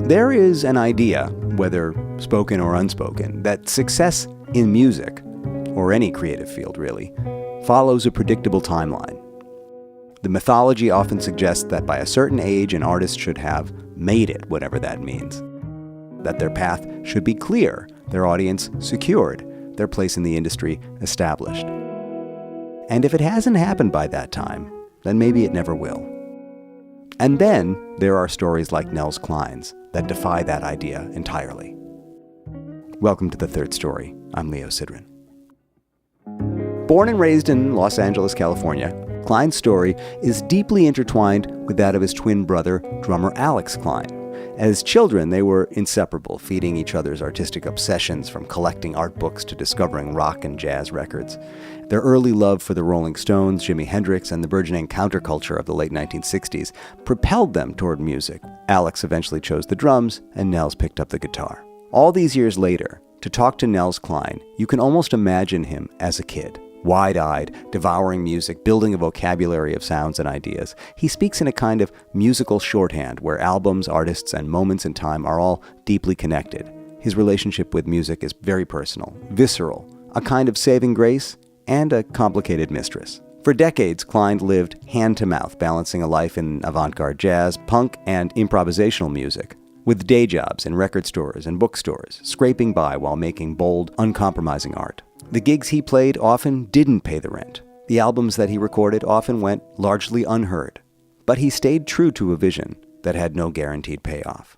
There is an idea, whether spoken or unspoken, that success in music, or any creative field really, follows a predictable timeline. The mythology often suggests that by a certain age an artist should have made it, whatever that means. That their path should be clear, their audience secured, their place in the industry established. And if it hasn't happened by that time, then maybe it never will. And then there are stories like Nels Cline's that defy that idea entirely. Welcome to The Third Story. I'm Leo Sidran. Born and raised in Los Angeles, California, Cline's story is deeply intertwined with that of his twin brother, drummer Alex Cline. As children, they were inseparable, feeding each other's artistic obsessions from collecting art books to discovering rock and jazz records. Their early love for the Rolling Stones, Jimi Hendrix, and the burgeoning counterculture of the late 1960s propelled them toward music. Alex eventually chose the drums, and Nels picked up the guitar. All these years later, to talk to Nels Cline, you can almost imagine him as a kid. Wide-eyed, devouring music, building a vocabulary of sounds and ideas. He speaks in a kind of musical shorthand where albums, artists, and moments in time are all deeply connected. His relationship with music is very personal, visceral, a kind of saving grace, and a complicated mistress. For decades, Cline lived hand-to-mouth, balancing a life in avant-garde jazz, punk, and improvisational music, with day jobs in record stores and bookstores, scraping by while making bold, uncompromising art. The gigs he played often didn't pay the rent. The albums that he recorded often went largely unheard. But he stayed true to a vision that had no guaranteed payoff.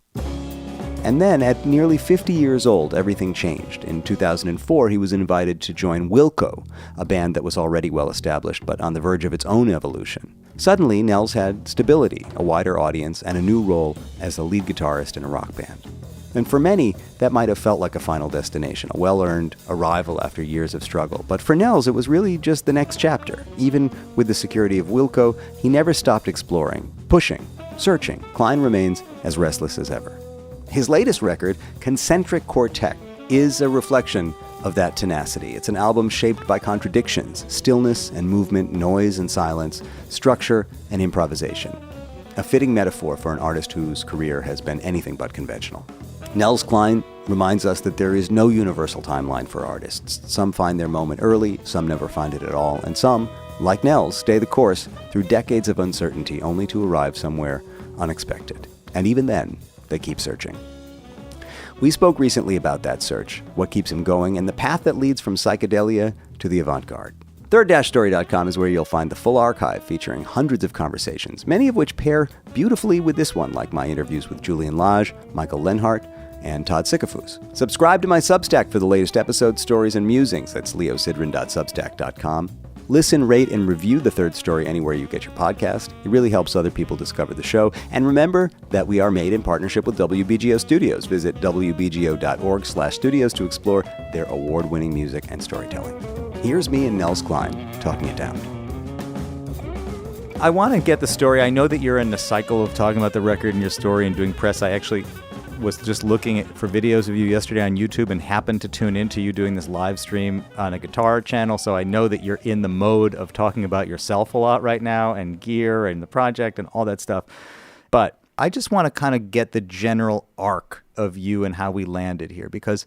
And then, at nearly 50 years old, everything changed. In 2004, he was invited to join Wilco, a band that was already well established but on the verge of its own evolution. Suddenly, Nels had stability, a wider audience, and a new role as the lead guitarist in a rock band. And for many, that might have felt like a final destination, a well-earned arrival after years of struggle. But for Nels, it was really just the next chapter. Even with the security of Wilco, he never stopped exploring, pushing, searching. Cline remains as restless as ever. His latest record, Consentrik Quartet, is a reflection of that tenacity. It's an album shaped by contradictions, stillness and movement, noise and silence, structure and improvisation. A fitting metaphor for an artist whose career has been anything but conventional. Nels Cline reminds us that there is no universal timeline for artists. Some find their moment early, some never find it at all, and some, like Nels, stay the course through decades of uncertainty only to arrive somewhere unexpected. And even then, they keep searching. We spoke recently about that search, what keeps him going, and the path that leads from psychedelia to the avant-garde. Third-story.com is where you'll find the full archive featuring hundreds of conversations, many of which pair beautifully with this one, like my interviews with Julian Lage, Michael Lenhart, and Todd Sikafus. Subscribe to my Substack for the latest episodes, stories, and musings. That's leosidran.substack.com. Listen, rate, and review The Third Story anywhere you get your podcast. It really helps other people discover the show. And remember that we are made in partnership with WBGO Studios. Visit wbgo.org/studios to explore their award-winning music and storytelling. Here's me and Nels Cline talking it down. I want to get the story. I know that you're in the cycle of talking about the record and your story and doing press. I actually was just looking for videos of you yesterday on YouTube and happened to tune into you doing this live stream on a guitar channel. So I know that you're in the mode of talking about yourself a lot right now and gear and the project and all that stuff. But I just want to kind of get the general arc of you and how we landed here, because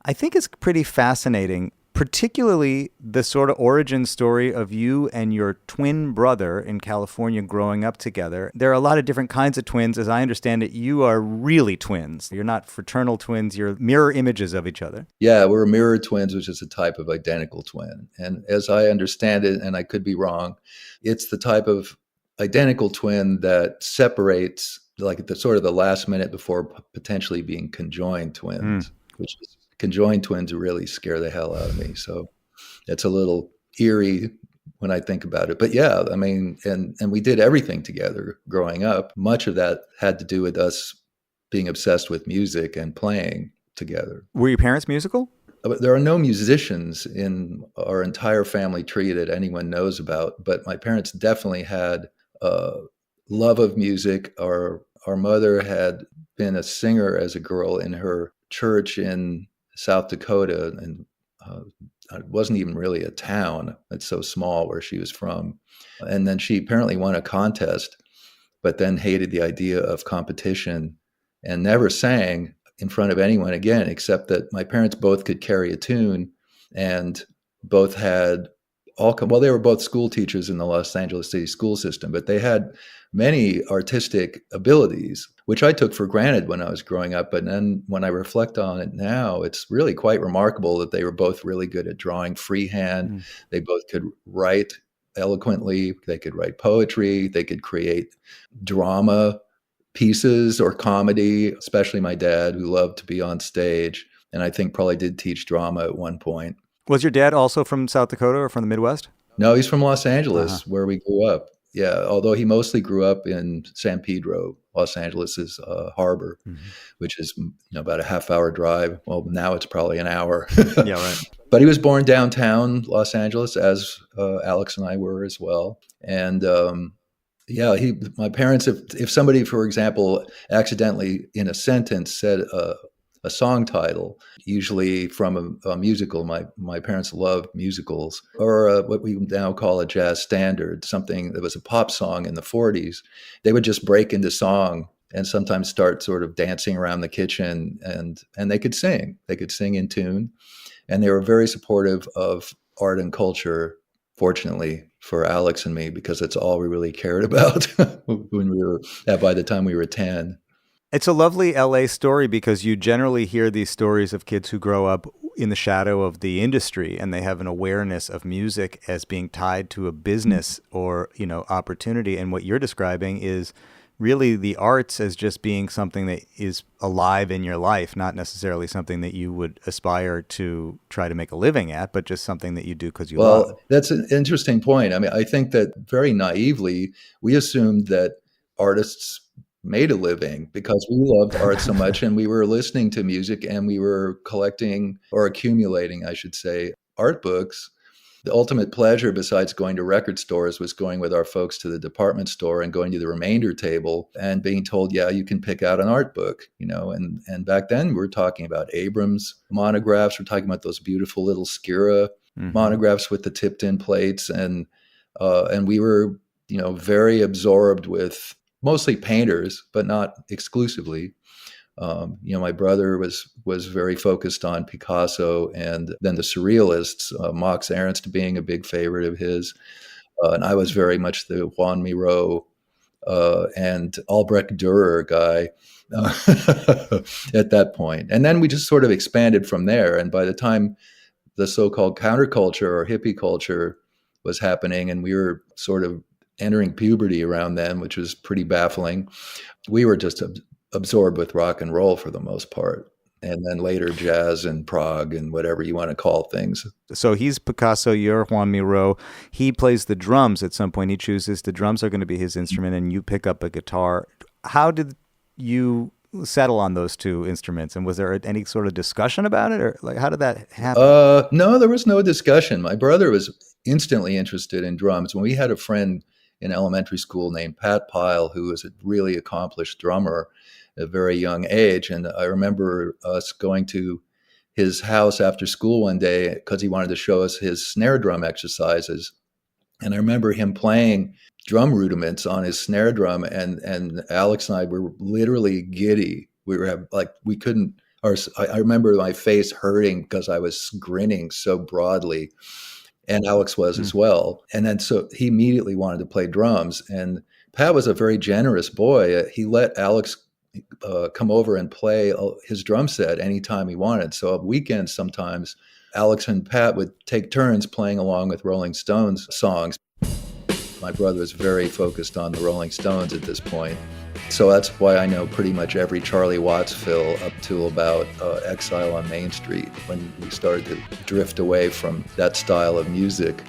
I think it's pretty fascinating, particularly the sort of origin story of you and your twin brother in California growing up together. There are a lot of different kinds of twins. As I understand it, you are really twins. You're not fraternal twins. You're mirror images of each other. Yeah, we're mirror twins, which is a type of identical twin. And as I understand it, and I could be wrong, it's the type of identical twin that separates like at the sort of the last minute before potentially being conjoined twins, which is conjoined twins really scare the hell out of me. So it's a little eerie when I think about it. But yeah, I mean, and we did everything together growing up. Much of that had to do with us being obsessed with music and playing together. Were your parents musical? There are no musicians in our entire family tree that anyone knows about, but my parents definitely had a love of music. Our mother had been a singer as a girl in her church in South Dakota, and it wasn't even really a town. It's so small where she was from. And then she apparently won a contest, but then hated the idea of competition and never sang in front of anyone again, except that my parents both could carry a tune and both had well, they were both school teachers in the Los Angeles City school system, but they had many artistic abilities, which I took for granted when I was growing up. But then when I reflect on it now, it's really quite remarkable that they were both really good at drawing freehand. Mm. They both could write eloquently. They could write poetry. They could create drama pieces or comedy, especially my dad, who loved to be on stage. And I think probably did teach drama at one point. Was your dad also from South Dakota or from the Midwest? No, he's from Los Angeles, where we grew up. Yeah, although he mostly grew up in San Pedro, Los Angeles' harbor, which is about a half-hour drive. Well, now it's probably an hour. Yeah, right. But he was born downtown Los Angeles, as Alex and I were as well. And my parents, if somebody, for example, accidentally in a sentence said a song title, usually from a musical. My parents loved musicals, or what we now call a jazz standard, something that was a pop song in the 40s. They would just break into song and sometimes start sort of dancing around the kitchen, and they could sing. They could sing in tune, and they were very supportive of art and culture, fortunately for Alex and me, because it's all we really cared about when we were, by the time we were 10. It's a lovely LA story because you generally hear these stories of kids who grow up in the shadow of the industry and they have an awareness of music as being tied to a business or, opportunity. And what you're describing is really the arts as just being something that is alive in your life, not necessarily something that you would aspire to try to make a living at, but just something that you do because you love. Well, that's an interesting point. I mean, I think that very naively, we assumed that artists made a living because we loved art so much and we were listening to music and we were collecting or accumulating, I should say, art books. The ultimate pleasure, besides going to record stores, was going with our folks to the department store and going to the remainder table and being told, yeah, you can pick out an art book, and back then we were talking about Abrams monographs. We're talking about those beautiful little Skira monographs with the tipped in plates. And we were, very absorbed with mostly painters, but not exclusively. My brother was very focused on Picasso, and then the surrealists, Max Ernst being a big favorite of his, and I was very much the Juan Miro and Albrecht Dürer guy at that point. And then we just sort of expanded from there. And by the time the so-called counterculture or hippie culture was happening, and we were sort of entering puberty around then, which was pretty baffling, we were just absorbed with rock and roll for the most part. And then later jazz and prog and whatever you want to call things. So he's Picasso, you're Juan Miro. He plays the drums at some point. He chooses the drums are going to be his instrument and you pick up a guitar. How did you settle on those two instruments? And was there any sort of discussion about it? Or how did that happen? No, there was no discussion. My brother was instantly interested in drums. When we had a friend in elementary school named Pat Pyle, who was a really accomplished drummer at a very young age. And I remember us going to his house after school one day because he wanted to show us his snare drum exercises. And I remember him playing drum rudiments on his snare drum. And Alex and I were literally giddy. We were we couldn't, I remember my face hurting because I was grinning so broadly. And Alex was as well. And then so he immediately wanted to play drums. And Pat was a very generous boy. He let Alex come over and play his drum set anytime he wanted. So on weekends, sometimes Alex and Pat would take turns playing along with Rolling Stones songs. My brother was very focused on the Rolling Stones at this point. So that's why I know pretty much every Charlie Watts fill up to about Exile on Main Street, when we started to drift away from that style of music.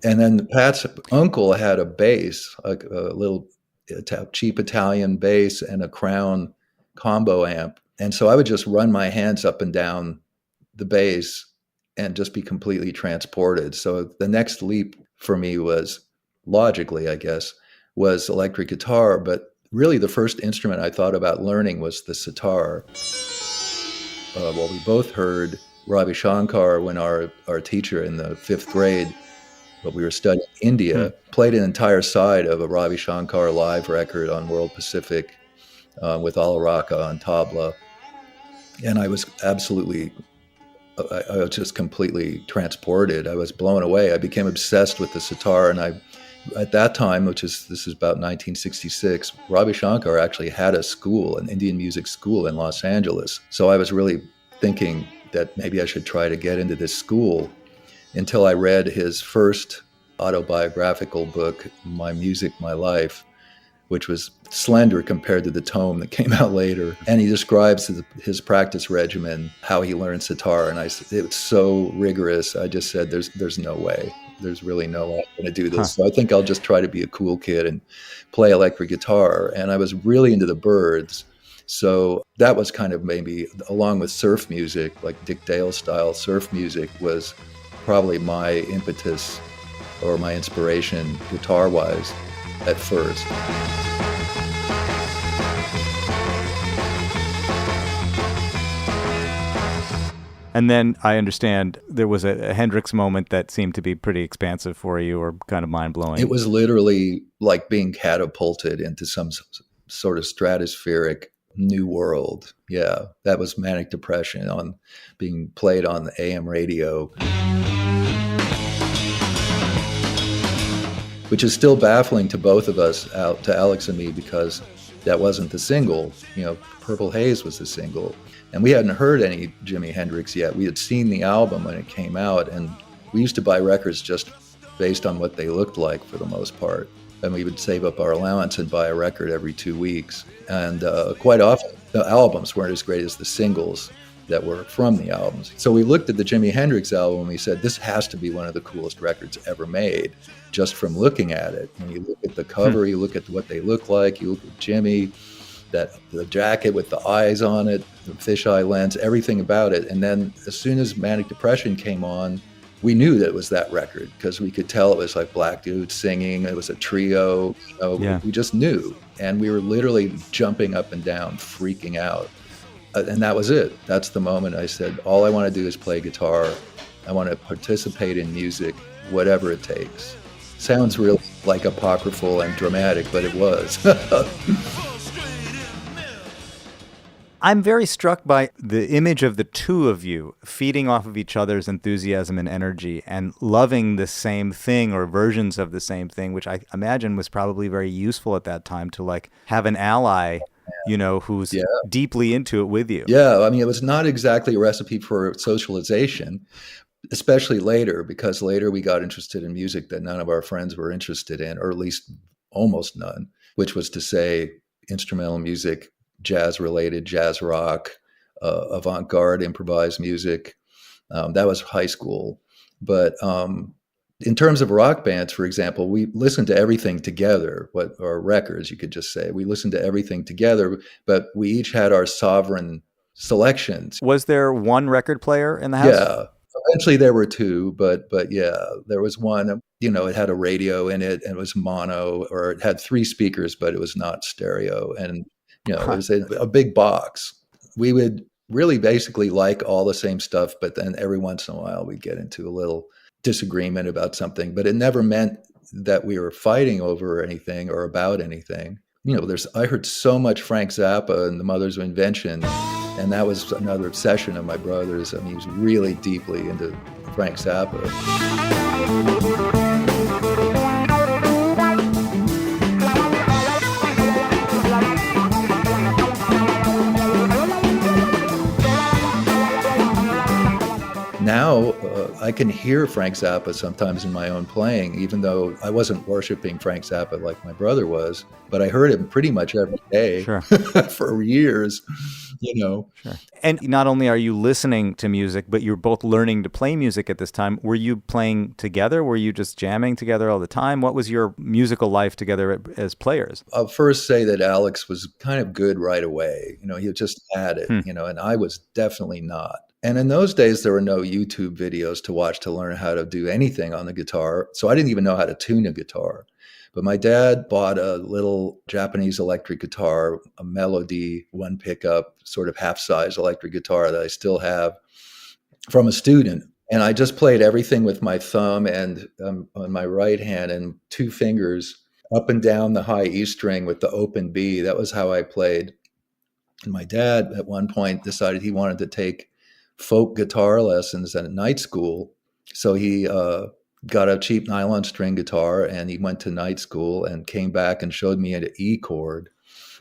And then Pat's uncle had a bass, like a little cheap Italian bass and a Crown combo amp. And so I would just run my hands up and down the bass and just be completely transported. So the next leap for me was, logically, I guess, was electric guitar. But really the first instrument I thought about learning was the sitar. We both heard Ravi Shankar when our teacher in the 5th grade, but we were studying India, played an entire side of a Ravi Shankar live record on World Pacific with Alaraca on tabla. And I was I was just completely transported. I was blown away. I became obsessed with the sitar. And at that time, this is about 1966, Ravi Shankar actually had a school, an Indian music school in Los Angeles. So I was really thinking that maybe I should try to get into this school, until I read his first autobiographical book, My Music, My Life, which was slender compared to the tome that came out later. And he describes his practice regimen, how he learned sitar. And it's so rigorous. I just said, there's no way. There's really no way I'm going to do this. So I think I'll just try to be a cool kid and play electric guitar. And I was really into the Byrds. So that was kind of maybe, along with surf music, like Dick Dale style surf music, was probably my impetus or my inspiration guitar-wise at first. And then I understand there was a Hendrix moment that seemed to be pretty expansive for you, or kind of mind-blowing. It was literally like being catapulted into some sort of stratospheric new world. Yeah, that was Manic Depression being played on the AM radio, which is still baffling to both of us, to Alex and me, because that wasn't the single. Purple Haze was the single. And we hadn't heard any Jimi Hendrix yet. We had seen the album when it came out, and we used to buy records just based on what they looked like for the most part. And we would save up our allowance and buy a record every 2 weeks. And quite often, the albums weren't as great as the singles that were from the albums. So we looked at the Jimi Hendrix album and we said, this has to be one of the coolest records ever made, just from looking at it. When you look at the cover, you look at what they look like, you look at Jimmy, the jacket with the eyes on it, the fisheye lens, everything about it. And then as soon as Manic Depression came on, we knew that it was that record, because we could tell it was like black dudes singing. It was a trio. We just knew. And we were literally jumping up and down, freaking out. And that was it. That's the moment I said, all I want to do is play guitar. I want to participate in music, whatever it takes. Sounds really like apocryphal and dramatic, but it was. I'm very struck by the image of the two of you feeding off of each other's enthusiasm and energy and loving the same thing or versions of the same thing, which I imagine was probably very useful at that time to have an ally, who's deeply into it with you. Yeah, I mean, it was not exactly a recipe for socialization, especially later, because later we got interested in music that none of our friends were interested in, or at least almost none, which was to say instrumental music, jazz-related, jazz rock, avant-garde, improvised music. That was high school. But in terms of rock bands, for example, we listened to everything together, or records, you could just say. We listened to everything together, but we each had our sovereign selections. Was there one record player in the house? Yeah. Eventually there were two, but yeah, there was one, it had a radio in it, and it was mono, or it had 3 speakers, but it was not stereo. And it was a big box. We would really basically like all the same stuff, but then every once in a while we'd get into a little disagreement about something, but it never meant that we were fighting over anything or about anything. I heard so much Frank Zappa and the Mothers of Invention, and that was another obsession of my brother's. I mean, he was really deeply into Frank Zappa. Now I can hear Frank Zappa sometimes in my own playing, even though I wasn't worshiping Frank Zappa like my brother was, but I heard him pretty much every day for years, Sure. And not only are you listening to music, but you're both learning to play music at this time. Were you playing together? Were you just jamming together all the time? What was your musical life together as players? I'll first say that Alex was kind of good right away. He just had it, and I was definitely not. And in those days, there were no YouTube videos to watch to learn how to do anything on the guitar. So I didn't even know how to tune a guitar. But my dad bought a little Japanese electric guitar, a Melody, 1 pickup, sort of half-size electric guitar that I still have from a student. And I just played everything with my thumb and on my right hand and 2 fingers up and down the high E string with the open B. That was how I played. And my dad at one point decided he wanted to take folk guitar lessons at a night school. So he got a cheap nylon string guitar and he went to night school and came back and showed me an E chord.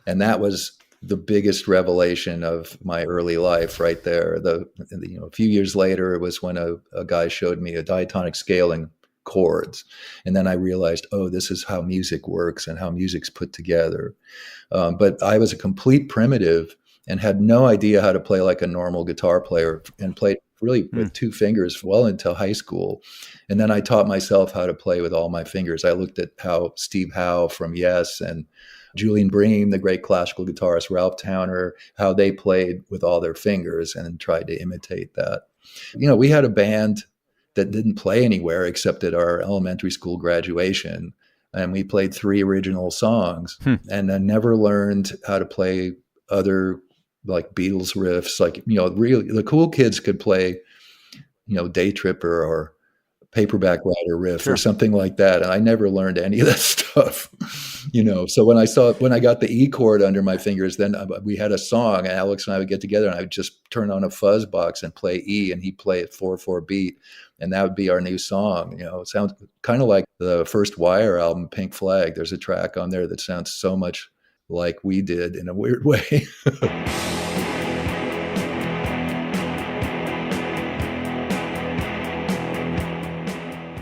And that was the biggest revelation of my early life right there. A few years later, it was when a guy showed me a diatonic scaling chords. And then I realized, oh, this is how music works and how music's put together. But I was a complete primitive and had no idea how to play like a normal guitar player, and played really with two fingers well into high school. And then I taught myself how to play with all my fingers. I looked at how Steve Howe from Yes and Julian Bream, the great classical guitarist, Ralph Towner, how they played with all their fingers, and tried to imitate that. We had a band that didn't play anywhere except at our elementary school graduation. And we played 3 original songs and I never learned how to play other like Beatles riffs. Like, really the cool kids could play, Day Tripper or Paperback Rider riff or something like that. And I never learned any of that stuff, So when I got the E chord under my fingers, then we had a song, and Alex and I would get together and I would just turn on a fuzz box and play E, and he'd play it 4/4 beat. And that would be our new song. It sounds kind of like the first Wire album, Pink Flag. There's a track on there that sounds so much like we did in a weird way.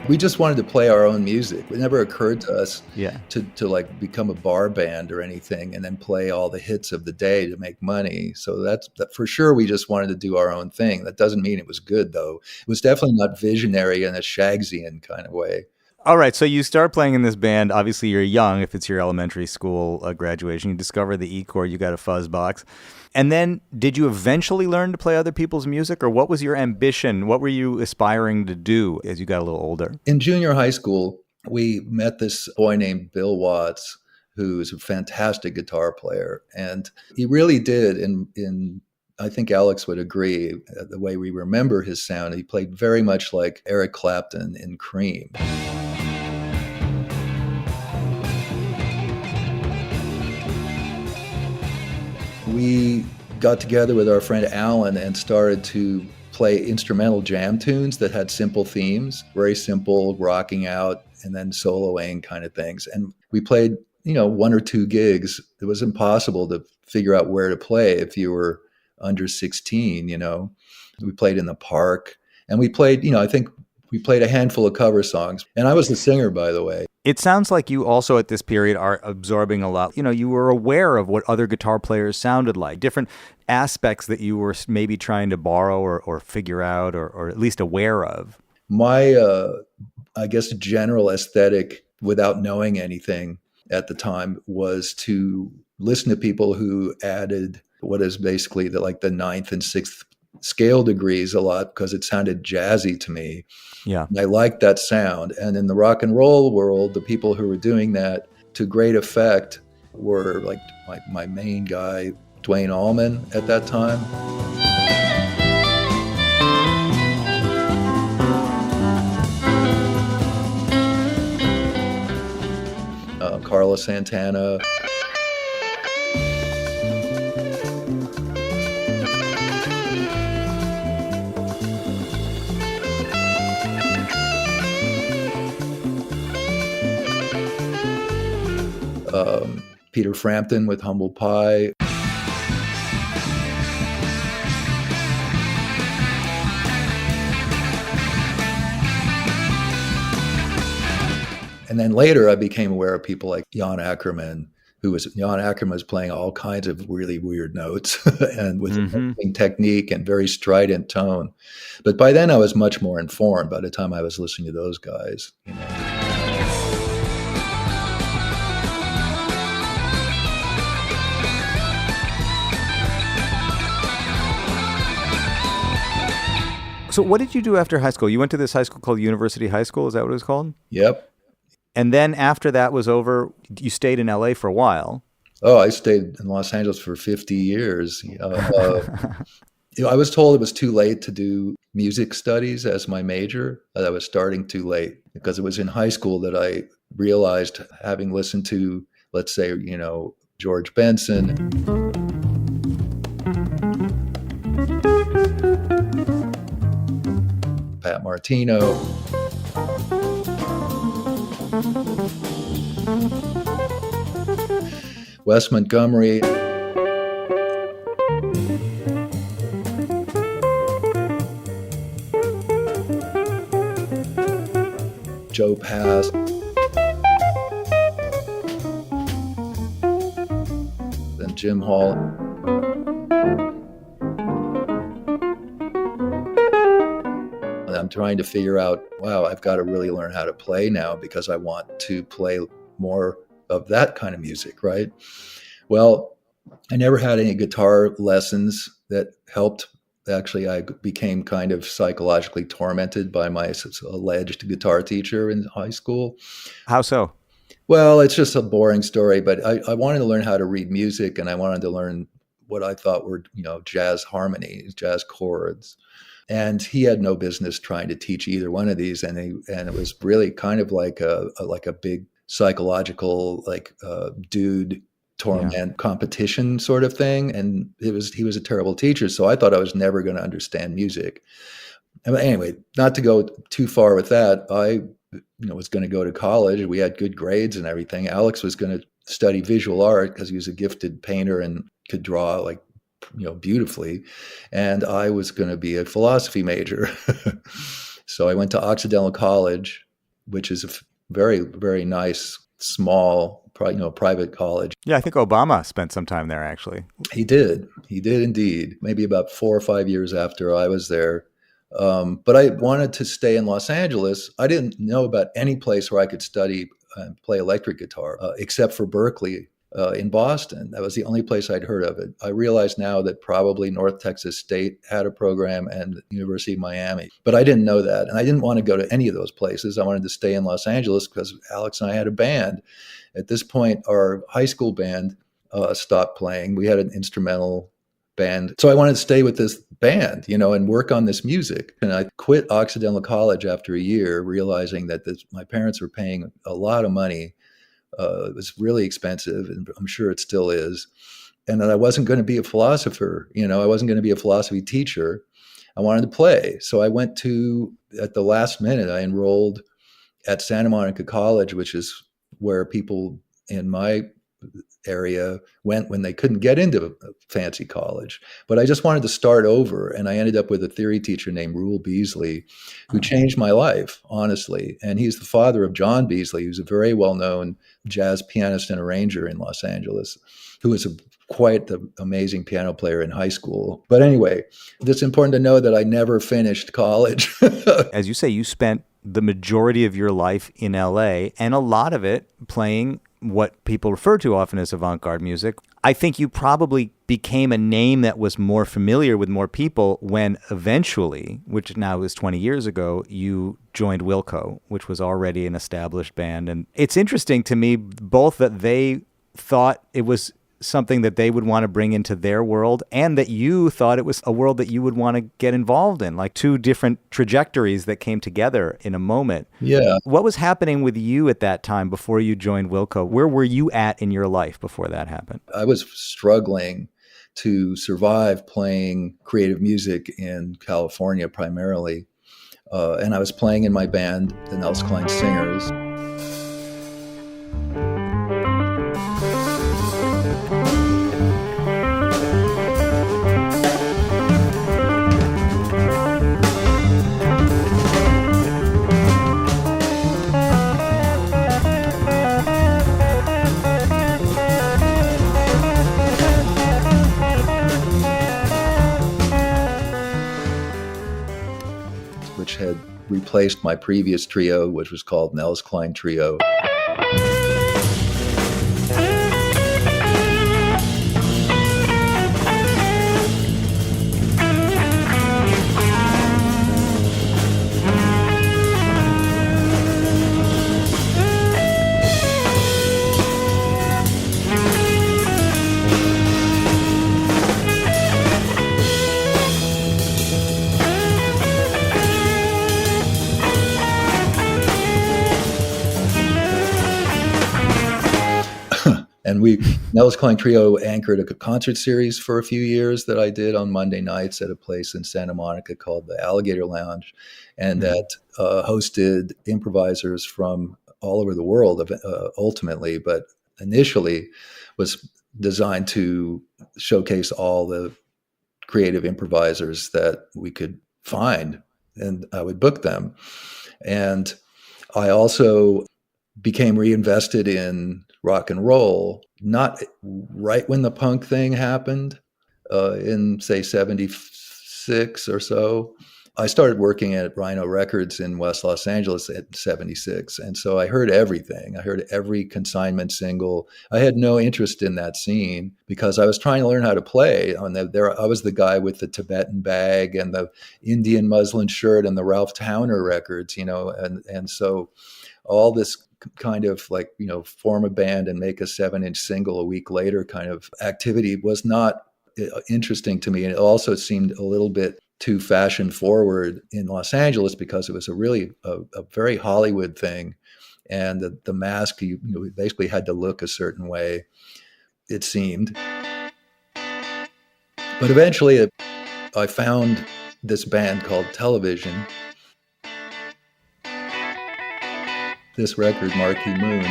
We just wanted to play our own music. It never occurred to us to like become a bar band or anything and then play all the hits of the day to make money. So that for sure, we just wanted to do our own thing. That doesn't mean it was good, though. It was definitely not visionary in a Shagsian kind of way. All right, so you start playing in this band. Obviously, you're young. If it's your elementary school graduation, you discover the E chord, you got a fuzz box. And then did you eventually learn to play other people's music, or what was your ambition? What were you aspiring to do as you got a little older? In junior high school, we met this boy named Bill Watts, who's a fantastic guitar player. And he really did, in I think Alex would agree, the way we remember his sound, he played very much like Eric Clapton in Cream. We got together with our friend Alan and started to play instrumental jam tunes that had simple themes, very simple, rocking out and then soloing kind of things. And we played, 1 or 2 gigs. It was impossible to figure out where to play if you were under 16, We played in the park, and we played, I think we played a handful of cover songs. And I was the singer, by the way. It sounds like you also at this period are absorbing a lot. You were aware of what other guitar players sounded like, different aspects that you were maybe trying to borrow or figure out or at least aware of. My, I guess, general aesthetic, without knowing anything at the time, was to listen to people who added what is basically the 9th and 6th scale degrees a lot, because it sounded jazzy to me. Yeah. And I liked that sound. And in the rock and roll world, the people who were doing that to great effect were like my main guy, Duane Allman, at that time. Carlos Santana. Peter Frampton with Humble Pie. And then later I became aware of people like Jan Ackerman, Jan Ackerman was playing all kinds of really weird notes and with amazing technique and very strident tone. But by then I was much more informed by the time I was listening to those guys, So what did you do after high school? You went to this high school called University High School. Is that what it was called? Yep. And then after that was over, you stayed in LA for a while. Oh, I stayed in Los Angeles for 50 years. I was told it was too late to do music studies as my major. That I was starting too late, because it was in high school that I realized, having listened to, let's say, George Benson, Pat Martino. Wes Montgomery. Joe Pass. Then Jim Hall. And I'm trying to figure out, wow, I've got to really learn how to play now because I want to play more of that kind of music, right? Well, I never had any guitar lessons that helped. Actually, I became kind of psychologically tormented by my alleged guitar teacher in high school. How so? Well, it's just a boring story, but I wanted to learn how to read music, and I wanted to learn what I thought were, jazz harmonies, jazz chords. And he had no business trying to teach either one of these, and it was really kind of like a big psychological dude torment competition sort of thing. And he was a terrible teacher. So I thought I was never going to understand music. Anyway, not to go too far with that, I was going to go to college. We had good grades and everything. Alex was going to study visual art because he was a gifted painter and could draw beautifully. And I was going to be a philosophy major. So I went to Occidental College, which is a very, very nice, small, private college. Yeah, I think Obama spent some time there, actually. He did indeed. Maybe about 4 or 5 years after I was there. But I wanted to stay in Los Angeles. I didn't know about any place where I could study and play electric guitar, except for Berkeley in Boston. That was the only place I'd heard of it. I realize now that probably North Texas State had a program and University of Miami, but I didn't know that. And I didn't want to go to any of those places. I wanted to stay in Los Angeles because Alex and I had a band. At this point, our high school band stopped playing. We had an instrumental band. So I wanted to stay with this band, and work on this music. And I quit Occidental College after a year, realizing that my parents were paying a lot of money. It was really expensive, and I'm sure it still is. And that I wasn't going to be a philosopher. I wasn't going to be a philosophy teacher. I wanted to play. So I went at the last minute, I enrolled at Santa Monica College, which is where people in my area went when they couldn't get into a fancy college. But I just wanted to start over. And I ended up with a theory teacher named Rule Beasley, who changed my life, honestly. And he's the father of John Beasley, who's a very well-known jazz pianist and arranger in Los Angeles, who was quite the amazing piano player in high school. But anyway, it's important to know that I never finished college. As you say, you spent the majority of your life in LA, and a lot of it playing what people refer to often as avant-garde music. I think you probably became a name that was more familiar with more people when eventually, which now is 20 years ago, you joined Wilco, which was already an established band. And it's interesting to me both that they thought it was something that they would want to bring into their world, and that you thought it was a world that you would want to get involved in, like two different trajectories that came together in a moment. Yeah. What was happening with you at that time before you joined Wilco? Where were you at in your life before that happened? I was struggling to survive playing creative music in California primarily. And I was playing in my band, the Nels Cline Singers. Which had replaced my previous trio, which was called Nels Cline Trio. And Nels Cline Trio anchored a concert series for a few years that I did on Monday nights at a place in Santa Monica called the Alligator Lounge, and that hosted improvisers from all over the world, ultimately, but initially was designed to showcase all the creative improvisers that we could find, and I would book them. And I also became reinvested in rock and roll, not right when the punk thing happened, in say 76 or so. I started working at Rhino Records in West Los Angeles at 76. And so I heard everything. I heard every Consignment single. I had no interest in that scene because I was trying to learn how to play. I was the guy with the Tibetan bag and the Indian muslin shirt and the Ralph Towner records, and so all this kind of like, form a band and make a 7-inch single a week later kind of activity was not interesting to me. And it also seemed a little bit too fashion forward in Los Angeles because it was a very Hollywood thing. And the mask, you basically had to look a certain way, it seemed. But eventually I found this band called Television, this record, Marquee Moon.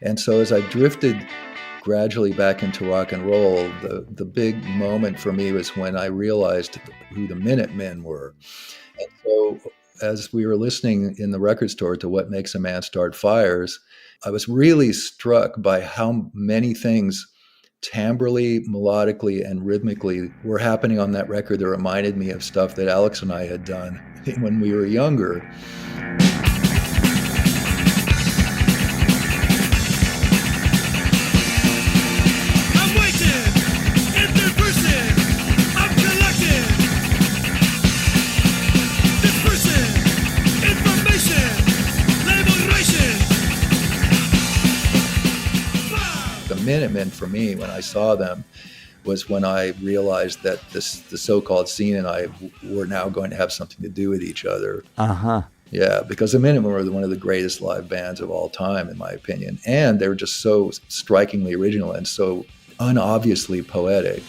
And so as I drifted gradually back into rock and roll, the big moment for me was when I realized who the Minutemen were. And so as we were listening in the record store to What Makes a Man Start Fires, I was really struck by how many things timbrally, melodically, and rhythmically were happening on that record that reminded me of stuff that Alex and I had done when we were younger. Minutemen, for me, when I saw them, was when I realized that the so-called scene and I were now going to have something to do with each other. Yeah, because the Minutemen were one of the greatest live bands of all time, in my opinion. And they were just so strikingly original and so unobviously poetic.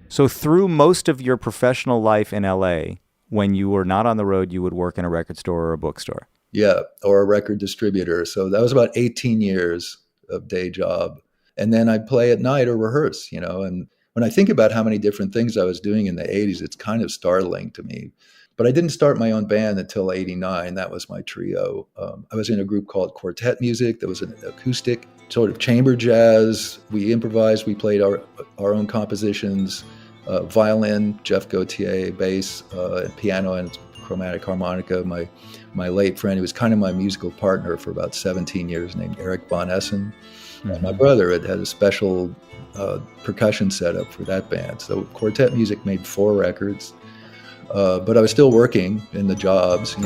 So through most of your professional life in LA, when you were not on the road, you would work in a record store or a bookstore. Yeah, or a record distributor. So that was about 18 years of day job. And then I'd play at night or rehearse, and when I think about how many different things I was doing in the 80s, it's kind of startling to me. But I didn't start my own band until 89. That was my trio. I was in a group called Quartet Music. That was an acoustic sort of chamber jazz. We improvised. We played our own compositions. Violin, Jeff Gautier, bass, and piano and chromatic harmonica. My late friend, who was kind of my musical partner for about 17 years, named Eric Von Essen. And my brother had a special percussion setup for that band. So Quartet Music made 4 records, but I was still working in the jobs,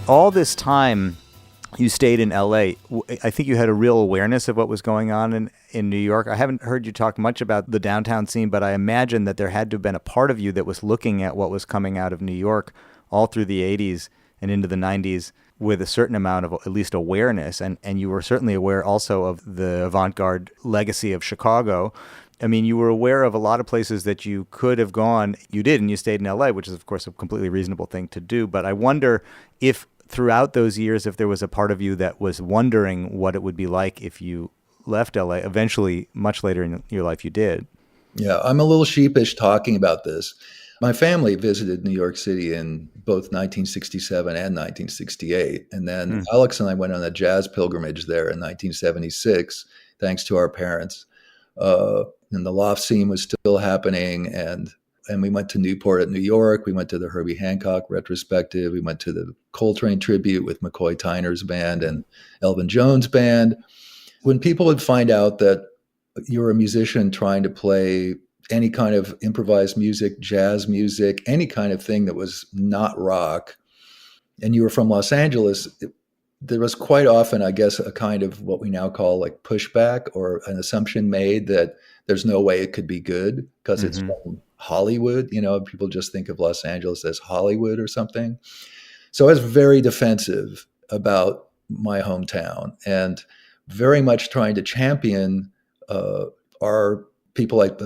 All this time you stayed in LA, I think you had a real awareness of what was going on in New York. I haven't heard you talk much about the downtown scene, but I imagine that there had to have been a part of you that was looking at what was coming out of New York all through the 80s and into the 90s with a certain amount of at least awareness. And you were certainly aware also of the avant-garde legacy of Chicago. I mean, you were aware of a lot of places that you could have gone. You did, and you stayed in LA, which is, of course, a completely reasonable thing to do. But I wonder if throughout those years, if there was a part of you that was wondering what it would be like if you left LA, eventually, much later in your life, you did. Yeah, I'm a little sheepish talking about this. My family visited New York City in both 1967 and 1968. And then Alex and I went on a jazz pilgrimage there in 1976, thanks to our parents. And the loft scene was still happening. And And we went to Newport at New York. We went to the Herbie Hancock retrospective. We went to the Coltrane tribute with McCoy Tyner's band and Elvin Jones' band. When people would find out that you're a musician trying to play any kind of improvised music, jazz music, any kind of thing that was not rock, and you were from Los Angeles, there was quite often, I guess, a kind of what we now call like pushback, or an assumption made that there's no way it could be good because it's from Hollywood. People just think of Los Angeles as Hollywood or something. So I was very defensive about my hometown and very much trying to champion our people, like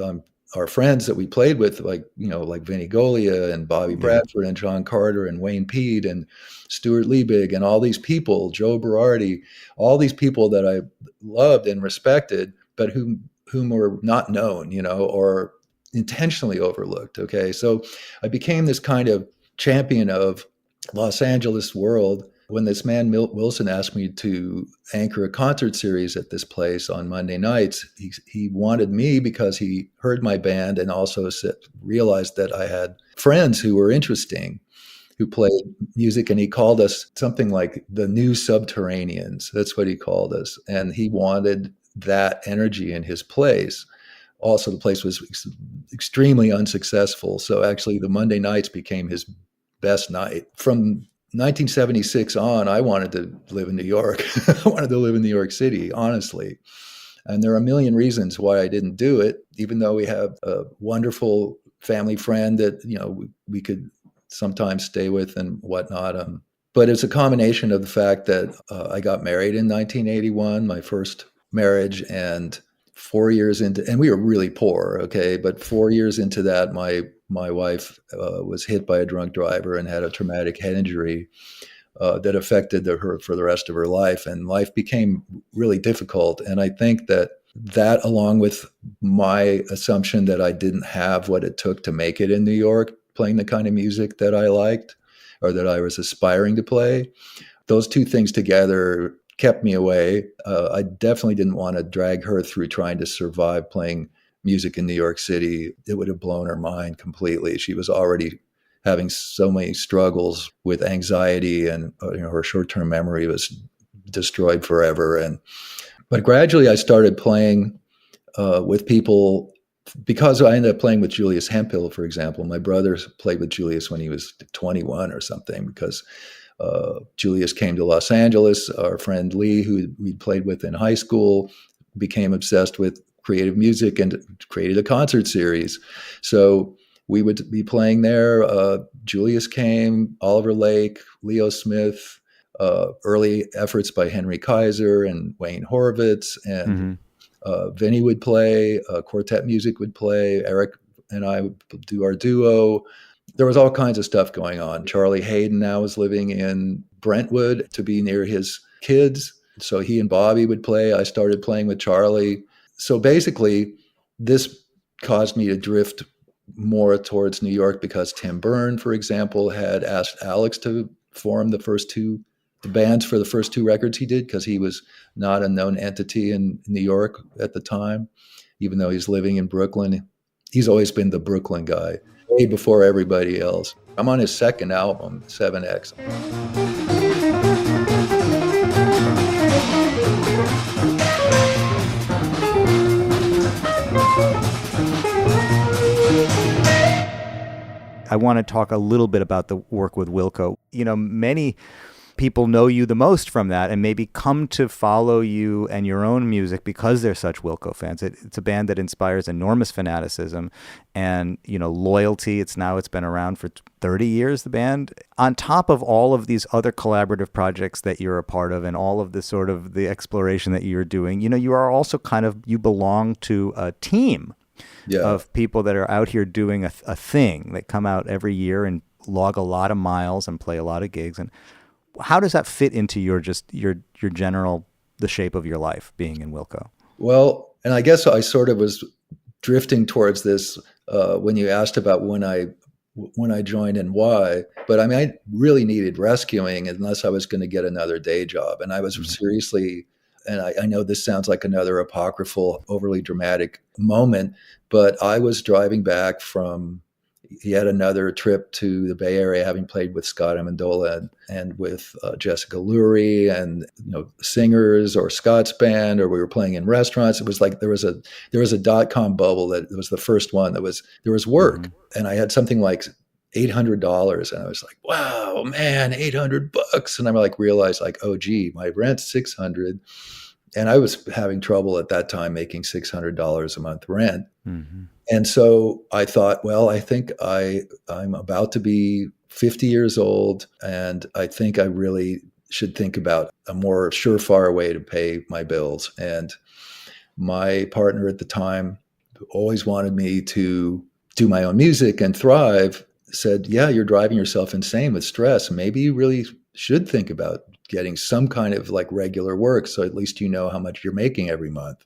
our friends that we played with, like Vinnie Golia and Bobby Bradford and John Carter and Wayne Pede and Stuart Liebig and all these people, Joe Berardi, all these people that I loved and respected, but whom were not known, or intentionally overlooked. Okay. So I became this kind of champion of Los Angeles world when this man, Milt Wilson, asked me to anchor a concert series at this place on Monday nights. He wanted me because he heard my band and also realized that I had friends who were interesting, who played music, and he called us something like the New Subterraneans. That's what he called us. And he wanted that energy in his place. Also, the place was extremely unsuccessful. So actually the Monday nights became his best night. From 1976 on, I wanted to live in New York. I wanted to live in New York City, honestly. And there are a million reasons why I didn't do it, even though we have a wonderful family friend that, we could sometimes stay with and whatnot. But it's a combination of the fact that I got married in 1981, my first marriage, and 4 years into, and we were really poor, okay, but 4 years into that, my wife was hit by a drunk driver and had a traumatic head injury that affected her for the rest of her life, and life became really difficult. And I think that along with my assumption that I didn't have what it took to make it in New York, playing the kind of music that I liked or that I was aspiring to play, those two things together kept me away. I definitely didn't want to drag her through trying to survive playing music in New York City. It would have blown her mind completely. She was already having so many struggles with anxiety, and her short-term memory was destroyed forever. But gradually I started playing with people, because I ended up playing with Julius Hemphill, for example. My brother played with Julius when he was 21 or something, because Julius came to Los Angeles. Our friend Lee, who we played with in high school, became obsessed with creative music and created a concert series. So we would be playing there. Julius came, Oliver Lake, Leo Smith, early efforts by Henry Kaiser and Wayne Horvitz, and Vinny would play, quartet music would play, Eric and I would do our duo. There was all kinds of stuff going on. Charlie Hayden now was living in Brentwood to be near his kids. So he and Bobby would play. I started playing with Charlie. So basically, this caused me to drift more towards New York, because Tim Byrne, for example, had asked Alex to form the bands for the first two records he did, because he was not a known entity in New York at the time, even though he's living in Brooklyn. He's always been the Brooklyn guy, way before everybody else. I'm on his second album, 7X. I want to talk a little bit about the work with Wilco. Many people know you the most from that, and maybe come to follow you and your own music because they're such Wilco fans. It's a band that inspires enormous fanaticism and loyalty. It's been around for 30 years, the band. On top of all of these other collaborative projects that you're a part of, and all of the sort of the exploration that you're doing, you are also you belong to a team of people that are out here doing a thing, that come out every year and log a lot of miles and play a lot of gigs. And how does that fit into your general, the shape of your life being in Wilco? Well, and I guess I sort of was drifting towards this when you asked about when I joined and why. But I mean, I really needed rescuing unless I was going to get another day job. And I was seriously, and I know this sounds like another apocryphal, overly dramatic moment, but I was driving back from yet another trip to the Bay Area, having played with Scott Amendola and with Jessica Lurie and singers or Scott's band, or we were playing in restaurants. It was like there was a .com bubble that was the first one there was work, and I had something like $800, and I was like, wow, man, $800, and I'm like realized like, oh gee, my rent's $600. And I was having trouble at that time making $600 a month rent. Mm-hmm. And so I thought, well, I think I'm about to be 50 years old, and I think I really should think about a more surefire way to pay my bills. And my partner at the time, who always wanted me to do my own music and thrive, said, yeah, you're driving yourself insane with stress. Maybe you really should think about getting some kind of like regular work, so at least you know how much you're making every month.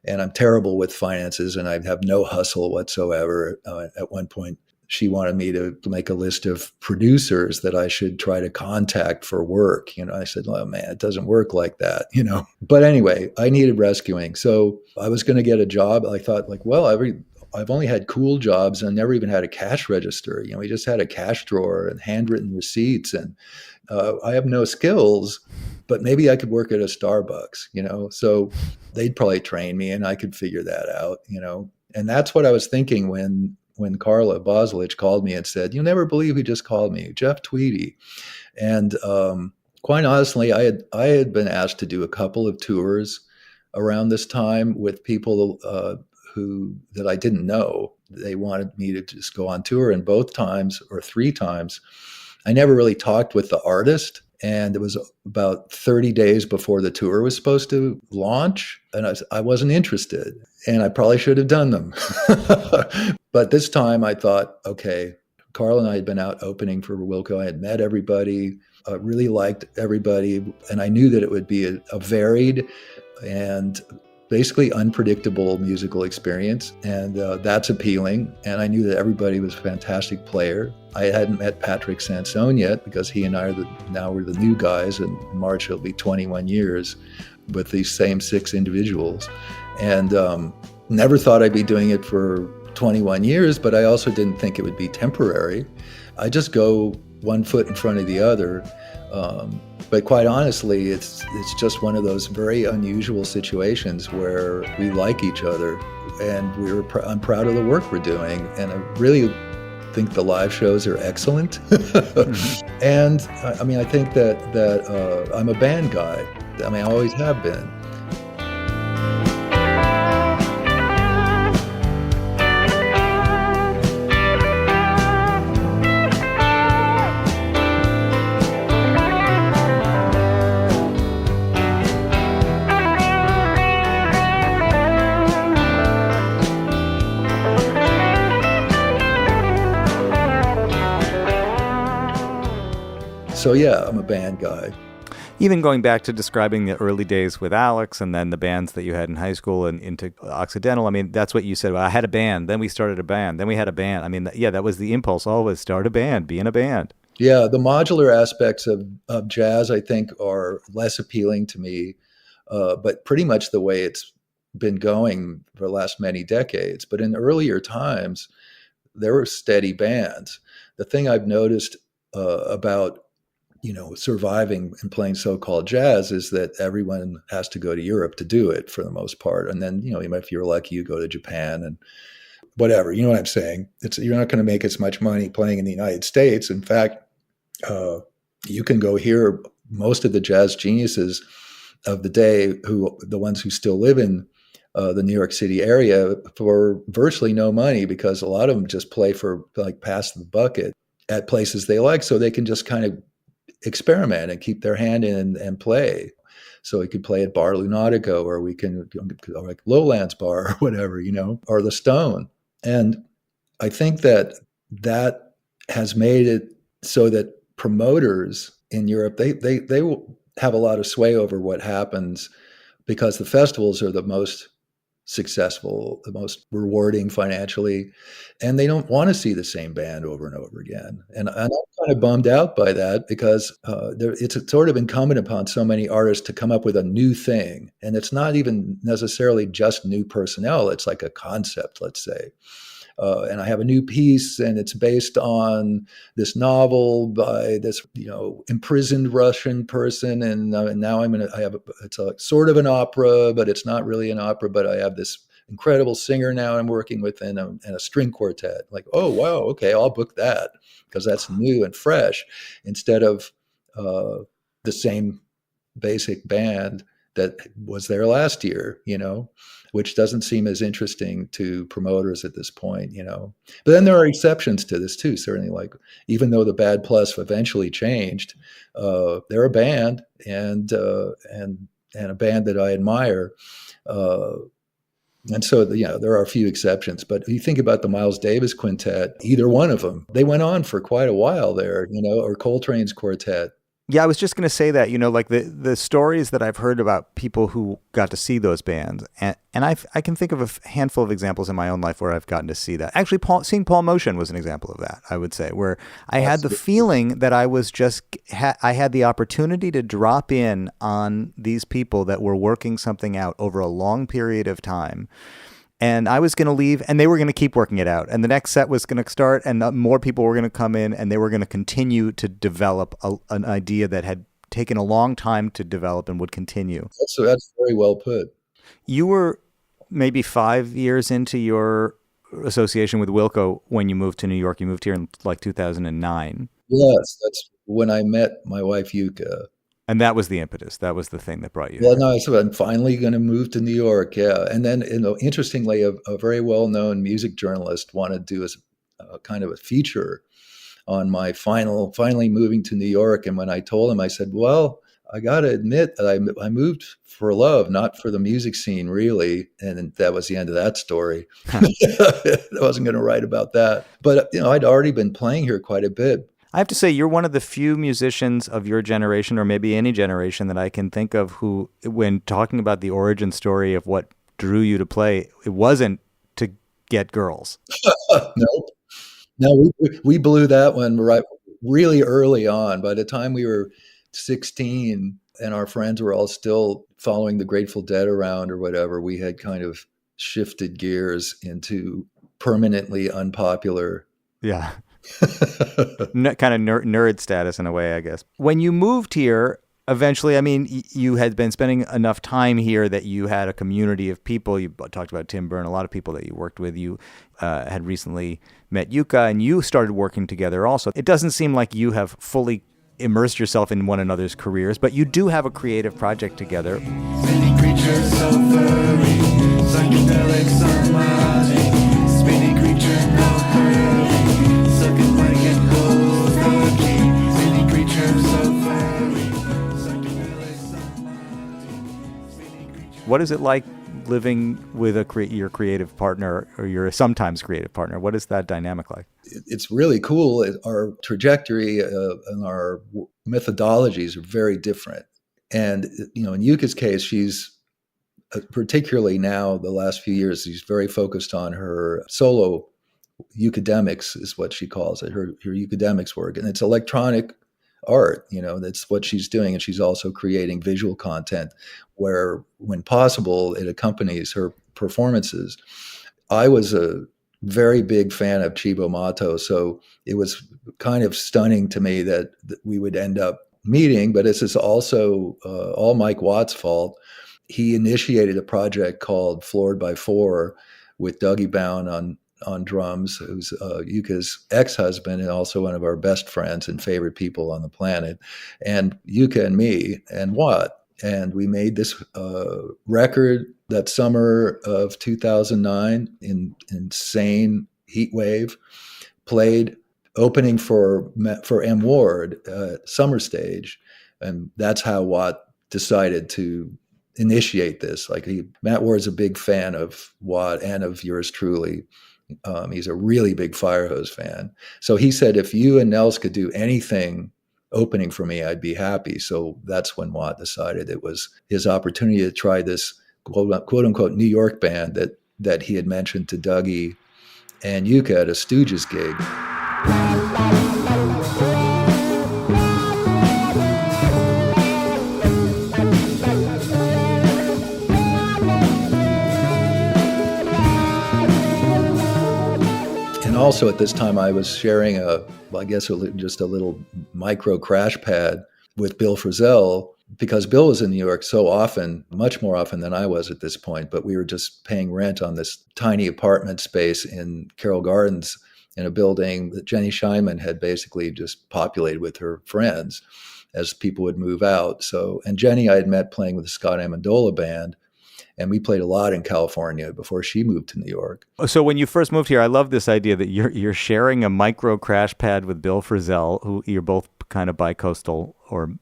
And I'm terrible with finances, and I have no hustle whatsoever. At one point, she wanted me to make a list of producers that I should try to contact for work. I said, oh man, it doesn't work like that, But anyway, I needed rescuing. So I was going to get a job. I thought like, well, I've only had cool jobs and never even had a cash register. We just had a cash drawer and handwritten receipts, and I have no skills, but maybe I could work at a Starbucks, so they'd probably train me and I could figure that out, and that's what I was thinking when Carla Boslich called me and said, you'll never believe who just called me, Jeff Tweedy. And quite honestly, I had been asked to do a couple of tours around this time with people that I didn't know. They wanted me to just go on tour, and both times or three times, I never really talked with the artist. And it was about 30 days before the tour was supposed to launch, and I wasn't interested, and I probably should have done them. But this time I thought, okay, Carl and I had been out opening for Wilco. I had met everybody, really liked everybody, and I knew that it would be a varied and basically unpredictable musical experience, and that's appealing. And I knew that everybody was a fantastic player. I hadn't met Patrick Sansone yet, because he and I now we're the new guys. In March it'll be 21 years with these same 6 individuals, and never thought I'd be doing it for 21 years, but I also didn't think it would be temporary. I just go one foot in front of the other. But quite honestly, it's just one of those very unusual situations where we like each other, and I'm proud of the work we're doing, and I really think the live shows are excellent. Mm-hmm. And I mean, I think that I'm a band guy. I mean, I always have been. So yeah, I'm a band guy. Even going back to describing the early days with Alex, and then the bands that you had in high school and into Occidental, I mean, that's what you said. Well, I had a band, then we started a band, then we had a band. I mean, that was the impulse, always start a band, be in a band. Yeah, the modular aspects of jazz, I think, are less appealing to me, but pretty much the way it's been going for the last many decades. But in earlier times, there were steady bands. The thing I've noticed about surviving and playing so-called jazz is that everyone has to go to Europe to do it for the most part. And then, if you're lucky, you go to Japan and whatever, you know what I'm saying? You're not going to make as much money playing in the United States. In fact, you can go hear most of the jazz geniuses of the day, the ones who still live in the New York City area, for virtually no money, because a lot of them just play for like pass the bucket at places they like, so they can just kind of experiment and keep their hand in and play. So we could play at Bar Lunatico, or we can go like Lowlands Bar or whatever, or the Stone. And I think that has made it so that promoters in Europe, they will have a lot of sway over what happens, because the festivals are the most successful, the most rewarding financially, and they don't want to see the same band over and over again. And I'm kind of bummed out by that, because it's sort of incumbent upon so many artists to come up with a new thing. And it's not even necessarily just new personnel. It's like a concept, let's say. and I have a new piece, and it's based on this novel by this, imprisoned Russian person, and now it's a sort of an opera, but it's not really an opera. But I have this incredible singer now I'm working with, and a string quartet. Like, oh wow, okay, I'll book that because that's new and fresh, instead of the same basic band that was there last year, which doesn't seem as interesting to promoters at this point, But then there are exceptions to this too, certainly. Like, even though the Bad Plus eventually changed, they're a band and a band that I admire. And so, there are a few exceptions. But if you think about the Miles Davis Quintet, either one of them, they went on for quite a while there, or Coltrane's quartet. Yeah, I was just going to say that, like the stories that I've heard about people who got to see those bands, and I can think of a handful of examples in my own life where I've gotten to see that. Actually, seeing Paul Motion was an example of that, I would say, where I had the feeling that I was I had the opportunity to drop in on these people that were working something out over a long period of time. And I was going to leave, and they were going to keep working it out. And the next set was going to start, and more people were going to come in, and they were going to continue to develop an idea that had taken a long time to develop and would continue. So that's very well put. You were maybe 5 years into your association with Wilco when you moved to New York. You moved here in like 2009. Yes, that's when I met my wife, Yuka. And that was the impetus. That was the thing that brought you Well, there. no, so I'm finally going to move to New York. Yeah. And then, interestingly, a very well-known music journalist wanted to do a kind of a feature on my finally moving to New York. And when I told him, I said, well, I got to admit that I moved for love, not for the music scene, really. And that was the end of that story. I wasn't going to write about that. But, I'd already been playing here quite a bit. I have to say, you're one of the few musicians of your generation, or maybe any generation, that I can think of who, when talking about the origin story of what drew you to play, it wasn't to get girls. Nope. No, we blew that one right really early on. By the time we were 16 and our friends were all still following the Grateful Dead around or whatever, we had kind of shifted gears into permanently unpopular. Yeah. Kind of nerd status in a way, I guess. When you moved here, eventually, I mean, you had been spending enough time here that you had a community of people. You talked about Tim Byrne, a lot of people that you worked with. You had recently met Yuka, and you started working together also. It doesn't seem like you have fully immersed yourself in one another's careers, but you do have a creative project together. Spinning creatures so furry, psychedelic sunlight, spinning creature no hurry, sucking blanket holds the key, spinning creature so furry, psychedelic sunlight, spinning creature. What is it like living with your creative partner, or your sometimes creative partner? What is that dynamic like? It's really cool. Our trajectory and our methodologies are very different. And, in Yuka's case, she's particularly now the last few years, she's very focused on her solo eucademics, is what she calls it, her eucademics work. And it's electronic art, that's what she's doing. And she's also creating visual content where, when possible, it accompanies her performances. I was a very big fan of Cibo Matto, so it was kind of stunning to me that we would end up meeting, but this is also all Mike Watt's fault. He initiated a project called Floored by Four with Dougie Bound on drums, who's Yuka's ex-husband and also one of our best friends and favorite people on the planet, and Yuka and me and Watt. And we made this record that summer of 2009 in insane heat wave, played opening for M. Ward Summer Stage. And that's how Watt decided to initiate this. Matt Ward's a big fan of Watt and of yours truly. He's a really big Firehose fan. So he said, if you and Nels could do anything opening for me, I'd be happy. So that's when Watt decided it was his opportunity to try this quote unquote New York band that he had mentioned to Dougie and Yuka at a Stooges gig. also at this time, I was sharing just a little micro crash pad with Bill Frisell, because Bill was in New York so often, much more often than I was at this point, but we were just paying rent on this tiny apartment space in Carroll Gardens in a building that Jenny Scheinman had basically just populated with her friends as people would move out. So, and Jenny I had met playing with the Scott Amendola band, and we played a lot in California before she moved to New York. So when you first moved here, I love this idea that you're sharing a micro crash pad with Bill Frisell, who you're both kind of bi-coastal or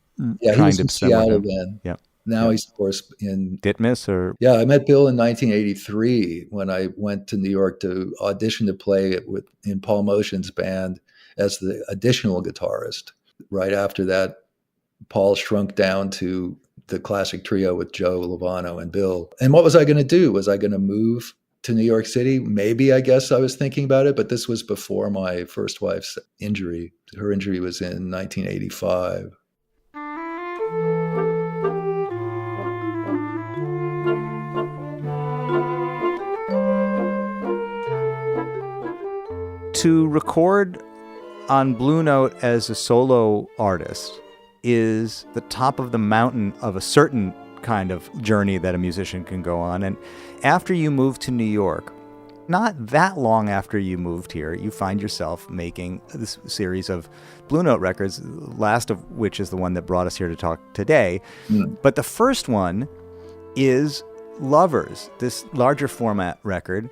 yeah, he was in Seattle then. Yeah. Now he's, of course, in Ditmas or... Yeah, I met Bill in 1983 when I went to New York to audition to play in Paul Motion's band as the additional guitarist. Right after that, Paul shrunk down to the classic trio with Joe Lovano and Bill. And what was I going to do? Was I going to move to New York City? Maybe, I guess I was thinking about it, but this was before my first wife's injury. Her injury was in 1985. To record on Blue Note as a solo artist is the top of the mountain of a certain kind of journey that a musician can go on. And after you move to New York, not that long after you moved here, you find yourself making this series of Blue Note records, last of which is the one that brought us here to talk today. But the first one is Lovers, this larger format record.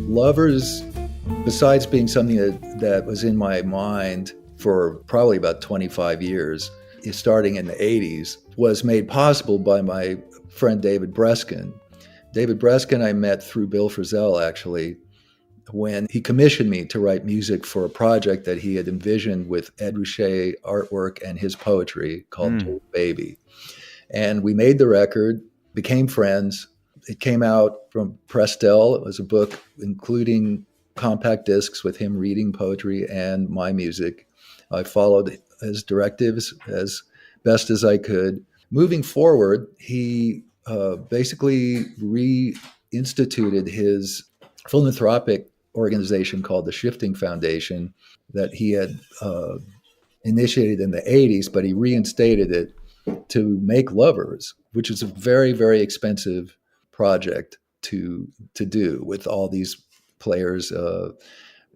Lovers, besides being something that was in my mind for probably about 25 years, starting in the 80s, was made possible by my friend David Breskin. David Breskin I met through Bill Frisell, actually, when he commissioned me to write music for a project that he had envisioned with Ed Ruscha artwork and his poetry called Dirty Baby. And we made the record, became friends. It came out from Prestel. It was a book including compact discs with him reading poetry and my music. I followed his directives as best as I could. Moving forward, he basically reinstituted his philanthropic organization called the Shifting Foundation that he had initiated in the 80s, but he reinstated it to make Lovers, which is a very, very expensive project to do with all these players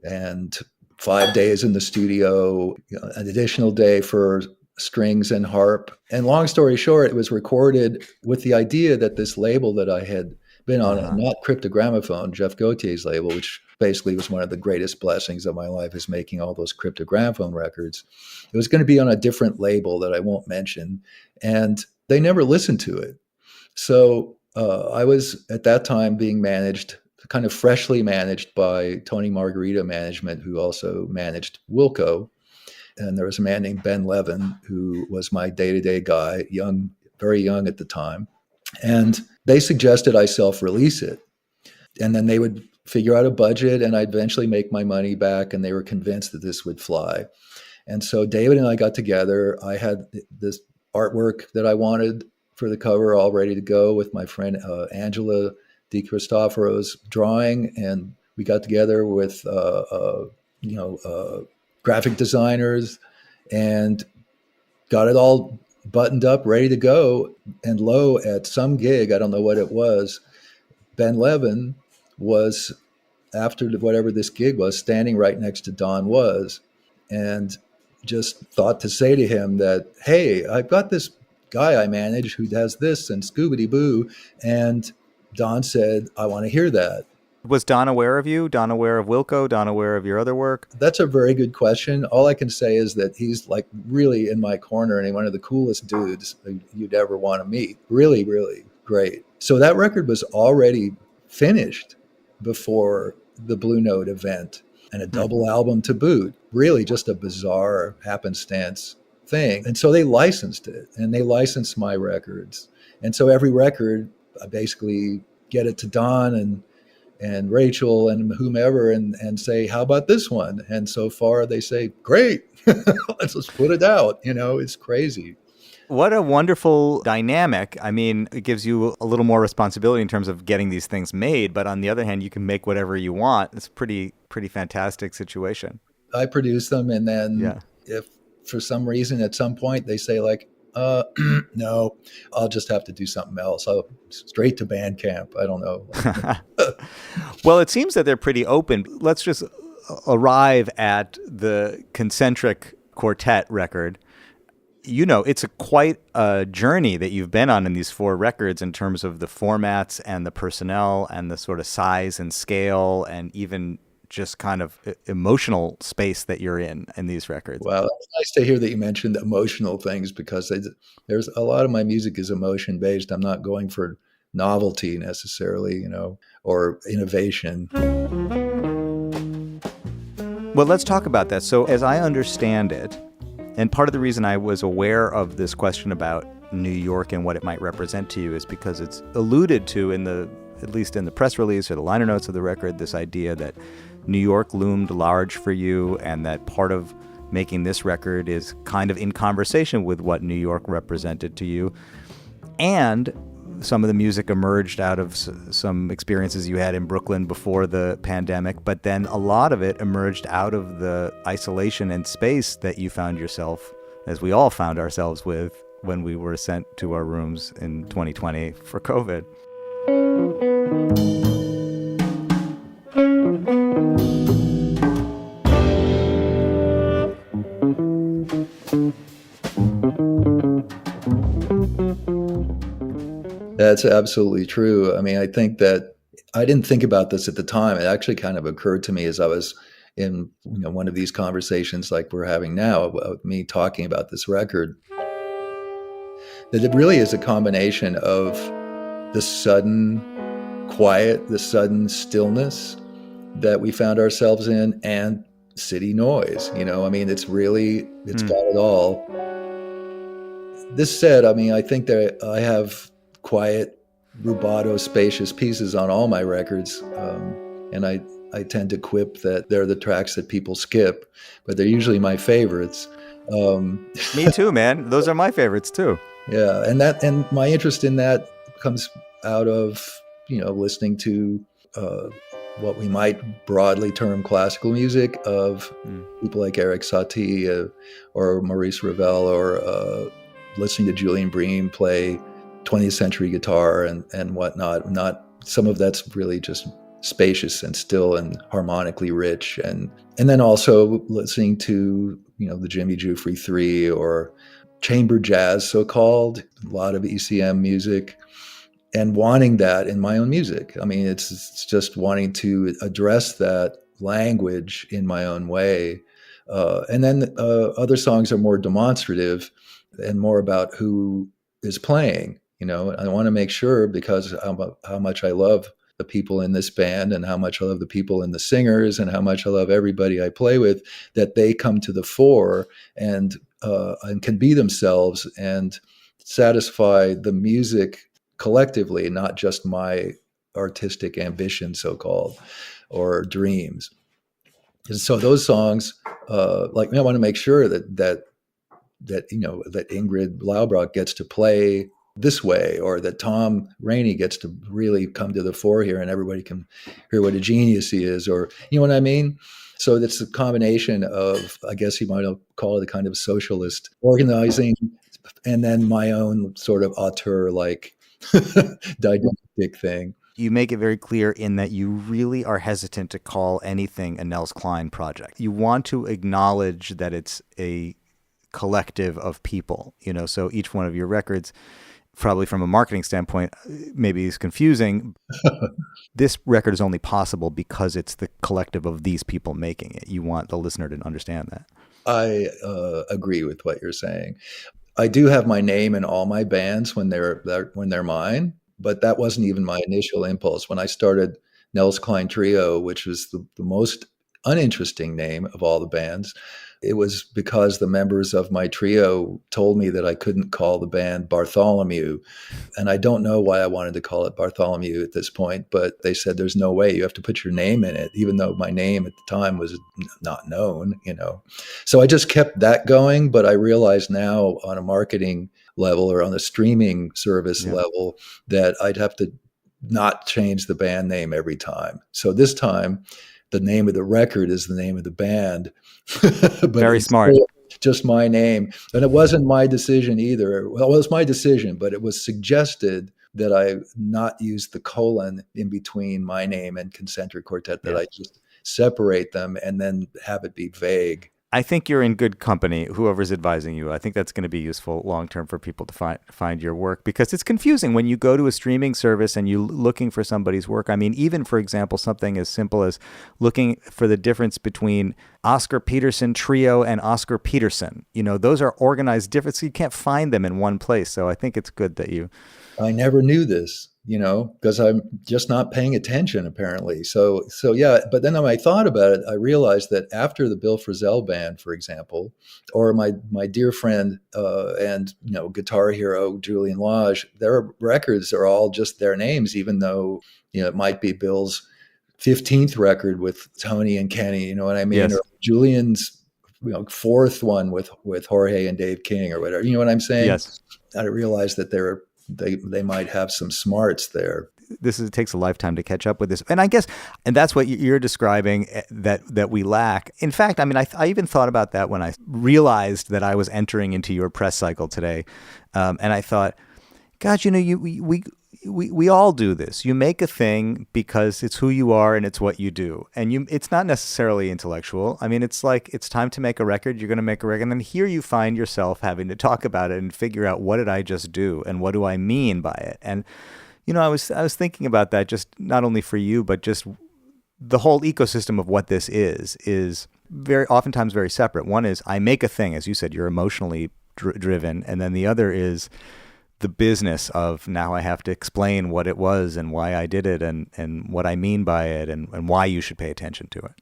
and 5 days in the studio, an additional day for strings and harp. And long story short, it was recorded with the idea that this label that I had been on, not Cryptogramophone, Jeff Gautier's label, which basically was one of the greatest blessings of my life, is making all those Cryptogramophone records. It was going to be on a different label that I won't mention, and they never listened to it. So I was at that time being managed, kind of freshly managed by Tony Margarita Management, who also managed Wilco. And there was a man named Ben Levin, who was my day-to-day guy, young, very young at the time. And they suggested I self-release it. And then they would figure out a budget and I'd eventually make my money back. And they were convinced that this would fly. And so David and I got together. I had this artwork that I wanted for the cover all ready to go with my friend Angela DiCristoforo's drawing. And we got together with, graphic designers and got it all buttoned up, ready to go. And lo, at some gig, I don't know what it was, Ben Levin was, after whatever this gig was, standing right next to Don Was, and just thought to say to him that, hey, I've got this guy I manage who does this and Scooby-Doo. And Don said, I want to hear that. Was Don aware of you? Don aware of Wilco? Don aware of your other work? That's a very good question. All I can say is that he's like really in my corner and one of the coolest dudes you'd ever want to meet. Really, really great. So that record was already finished before the Blue Note event. and a double album to boot. Really just a bizarre happenstance thing. And so they licensed it, and they licensed my records. And so every record, I basically get it to Don and Rachel and whomever and say, how about this one? And so far they say, great, let's just put it out. It's crazy. What a wonderful dynamic. I mean, it gives you a little more responsibility in terms of getting these things made, but on the other hand, you can make whatever you want. It's a pretty fantastic situation. I produce them, and then if for some reason at some point they say like, no, I'll just have to do something else. I'll straight to Bandcamp. I don't know. Well, it seems that they're pretty open. Let's just arrive at the Consentrik Quartet record. It's quite a journey that you've been on in these 4 records in terms of the formats and the personnel and the sort of size and scale and even just kind of emotional space that you're in these records. Well, it's nice to hear that you mentioned emotional things, because there's a lot of my music is emotion based. I'm not going for novelty necessarily, or innovation. Well, let's talk about that. So as I understand it, and part of the reason I was aware of this question about New York and what it might represent to you is because it's alluded to at least in the press release or the liner notes of the record, this idea that New York loomed large for you, and that part of making this record is kind of in conversation with what New York represented to you. And some of the music emerged out of some experiences you had in Brooklyn before the pandemic, but then a lot of it emerged out of the isolation and space that you found yourself, as we all found ourselves with when we were sent to our rooms in 2020 for COVID. That's absolutely true. I mean, I think that I didn't think about this at the time. It actually kind of occurred to me as I was in one of these conversations like we're having now about me talking about this record, that it really is a combination of the sudden quiet, the sudden stillness that we found ourselves in, and city noise. I mean, it's got it all. This said, I mean, I think that I have quiet, rubato, spacious pieces on all my records. And I tend to quip that they're the tracks that people skip, but they're usually my favorites. Me too, man. Those are my favorites too. Yeah. And my interest in that comes out of, listening to what we might broadly term classical music of people like Eric Satie or Maurice Ravel, or listening to Julian Bream play 20th century guitar and whatnot. Not some of that's really just spacious and still and harmonically rich, and then also listening to the Jimmy Giuffre 3 or chamber jazz, so-called, a lot of ECM music, and wanting that in my own music. I mean, it's just wanting to address that language in my own way, and then other songs are more demonstrative and more about who is playing. I want to make sure, because how much I love the people in this band and how much I love the people and the singers and how much I love everybody I play with, that they come to the fore and can be themselves and satisfy the music collectively, not just my artistic ambition, so-called, or dreams. And so those songs, I want to make sure that Ingrid Laubrock gets to play this way, or that Tom Rainey gets to really come to the fore here and everybody can hear what a genius he is, or, you know what I mean? So it's a combination of, I guess you might call it a kind of socialist organizing, and then my own sort of auteur-like didactic thing. You make it very clear in that you really are hesitant to call anything a Nels Cline project. You want to acknowledge that it's a collective of people, so each one of your records, probably from a marketing standpoint, maybe is confusing. This record is only possible because it's the collective of these people making it. You want the listener to understand that. I agree with what you're saying. I do have my name in all my bands when they're mine, but that wasn't even my initial impulse. When I started Nels Cline Trio, which was the most uninteresting name of all the bands. It was because the members of my trio told me that I couldn't call the band Bartholomew. And I don't know why I wanted to call it Bartholomew at this point, but they said there's no way, you have to put your name in it, even though my name at the time was not known, you know. So I just kept that going, but I realize now on a marketing level or on a streaming service level that I'd have to not change the band name every time. So this time, the name of the record is the name of the band. But very smart. Just my name. And it wasn't my decision either. Well, it was my decision, but it was suggested that I not use the colon in between my name and Consentrik Quartet, that I just separate them and then have it be vague. I think you're in good company, whoever's advising you. I think that's going to be useful long-term for people to find your work, because it's confusing when you go to a streaming service and you're looking for somebody's work. I mean, even, for example, something as simple as looking for the difference between Oscar Peterson Trio and Oscar Peterson. You know, those are organized different, so you can't find them in one place. So I think it's good that you... I never knew this, you know, because I'm just not paying attention, apparently. So yeah. But then when I thought about it, I realized that after the Bill Frisell band, for example, or my dear friend and, you know, guitar hero Julian Lage, their records are all just their names, even though, you know, it might be Bill's 15th record with Tony and Kenny, you know what I mean? Yes. Or Julian's, you know, 4th one with Jorge and Dave King or whatever. You know what I'm saying? Yes. I realized that they might have some smarts there. It takes a lifetime to catch up with this. And I guess, and that's what you're describing that we lack. In fact, I mean, I even thought about that when I realized that I was entering into your press cycle today. And I thought, God, you know, we all do this. You make a thing because it's who you are and it's what you do. And it's not necessarily intellectual. I mean, it's like, it's time to make a record. You're going to make a record. And then here you find yourself having to talk about it and figure out, what did I just do? And what do I mean by it? And, you know, I was thinking about that, just not only for you, but just the whole ecosystem of what this is very oftentimes very separate. One is I make a thing, as you said, you're emotionally driven. And then the other is the business of, now I have to explain what it was and why I did it and what I mean by it and why you should pay attention to it.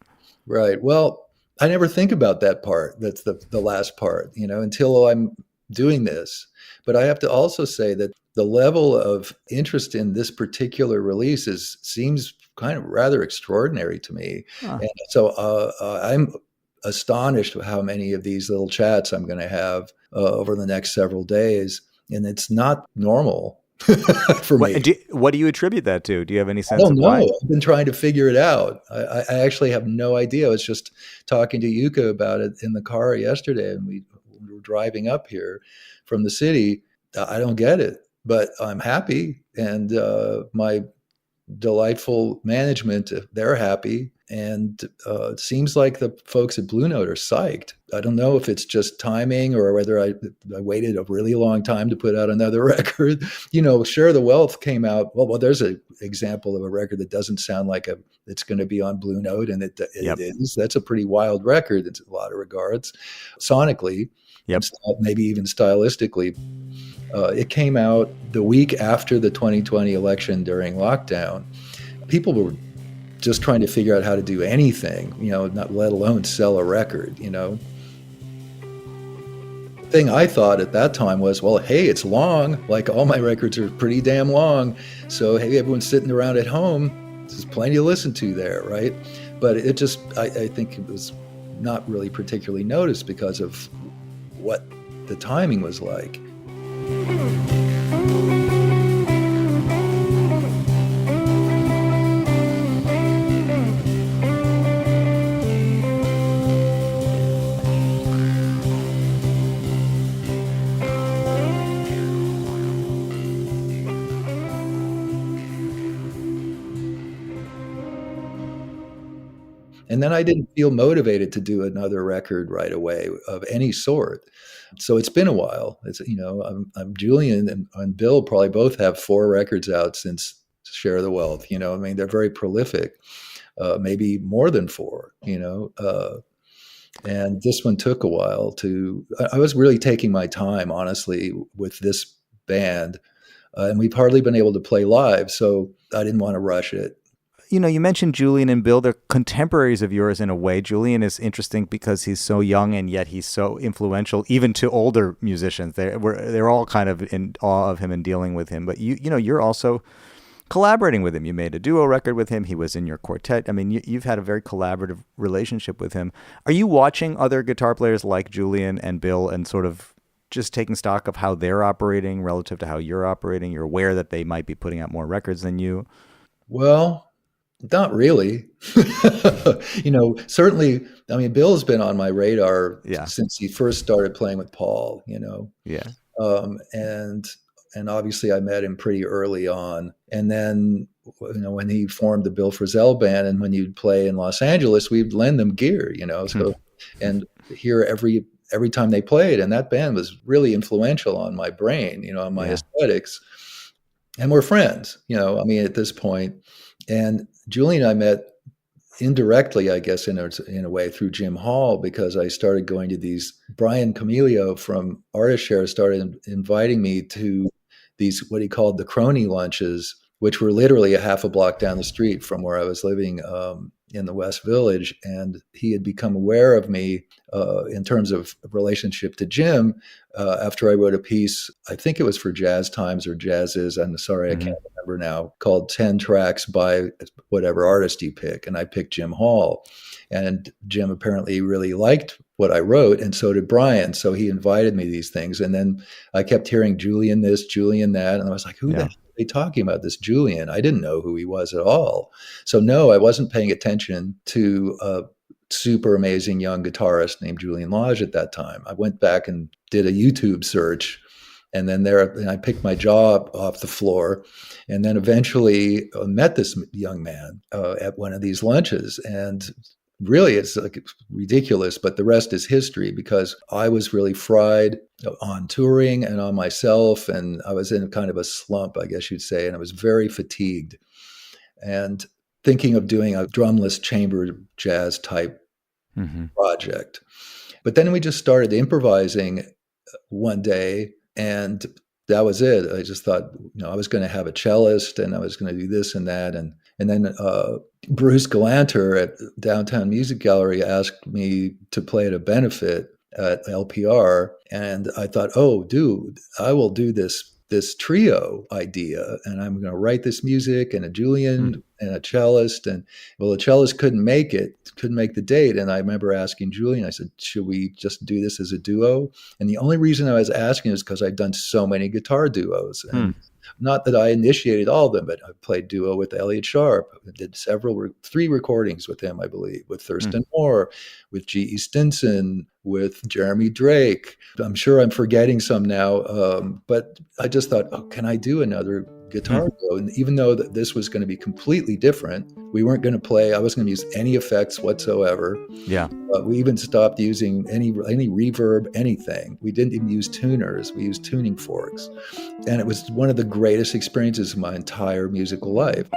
Right. Well, I never think about that part. That's the last part, you know, until I'm doing this. But I have to also say that the level of interest in this particular release seems kind of rather extraordinary to me. Huh. And so I'm astonished how many of these little chats I'm going to have over the next several days. And it's not normal for me. What do you attribute that to? Do you have any sense of why? I've been trying to figure it out. I actually have no idea. I was just talking to Yuka about it in the car yesterday, and we were driving up here from the city. I don't get it, but I'm happy. And my delightful management, they're happy. And it seems like the folks at Blue Note are psyched. I don't know if it's just timing or whether I waited a really long time to put out another record. You know, Share the Wealth came out. Well, there's an example of a record that doesn't sound like it's going to be on Blue Note, and it is. That's a pretty wild record in a lot of regards, sonically, maybe even stylistically. It came out the week after the 2020 election during lockdown. People were just trying to figure out how to do anything, you know, not let alone sell a record, you know. The thing I thought at that time was, well, hey, it's long. Like, all my records are pretty damn long. So, hey, everyone's sitting around at home. There's plenty to listen to there, right? But it just, I think it was not really particularly noticed because of what the timing was like. And then I didn't feel motivated to do another record right away of any sort. So it's been a while. It's, you know, I'm Julian and Bill probably both have 4 records out since Share the Wealth. You know, I mean, they're very prolific, maybe more than 4, you know. And this one took a while I was really taking my time, honestly, with this band. And we've hardly been able to play live, so I didn't want to rush it. you mentioned Julian and Bill. They're contemporaries of yours in a way. Julian is interesting because he's so young and yet he's so influential, even to older musicians. They're all kind of in awe of him and dealing with him. But you're also collaborating with him. You made a duo record with him. He was in your quartet. I mean, you've had a very collaborative relationship with him. Are you watching other guitar players like Julian and Bill and sort of just taking stock of how they're operating relative to how you're operating? You're aware that they might be putting out more records than you? Well, not really. Certainly, I mean, Bill's been on my radar since he first started playing with Paul, Yeah. And obviously I met him pretty early on. And then, when he formed the Bill Frisell band, and when you'd play in Los Angeles, we'd lend them gear, so, and here every time they played, and that band was really influential on my brain, on my aesthetics. And we're friends, at this point. And Julian and I met indirectly, I guess, in a way, through Jim Hall, because I started going to these. Brian Camilio from Artist Share started inviting me to these, what he called the crony lunches, which were literally a half a block down the street from where I was living in the West Village. And he had become aware of me in terms of relationship to Jim after I wrote a piece, I think it was for Jazz Times or Jazz's, I'm sorry, I can't remember now, called 10 Tracks by Whatever Artist You Pick. And I picked Jim Hall. And Jim apparently really liked what I wrote, and so did Brian. So he invited me to these things. And then I kept hearing Julian this, Julian that. And I was like, who the hell are they talking about, this Julian? I didn't know who he was at all. So no, I wasn't paying attention to a super amazing young guitarist named Julian Lage at that time. I went back and did a YouTube search. And then I picked my jaw off the floor, and then eventually met this young man at one of these lunches. And really, it's like ridiculous, but the rest is history, because I was really fried on touring and on myself, and I was in kind of a slump, I guess you'd say, and I was very fatigued and thinking of doing a drumless chamber jazz type project. But then we just started improvising one day, and that was it. I just thought, I was going to have a cellist, and I was going to do this and that. And then Bruce Galanter at Downtown Music Gallery asked me to play at a benefit at LPR. And I thought, oh, dude, I will do this trio idea, and I'm going to write this music, and a Julian and a cellist. And well, the cellist couldn't make the date. And I remember asking Julian, I said, should we just do this as a duo? And the only reason I was asking is because I'd done so many guitar duos. And not that I initiated all of them, but I played duo with Elliot Sharp. I did 3 recordings with him, I believe, with Thurston Moore, with G.E. Stinson, with Jeremy Drake. I'm sure I'm forgetting some now, but I just thought, can I do another guitar duo? And even though this was going to be completely different, we weren't going to play, I wasn't going to use any effects whatsoever. Yeah. We even stopped using any reverb, anything. We didn't even use tuners. We used tuning forks. And it was one of the greatest experiences of my entire musical life.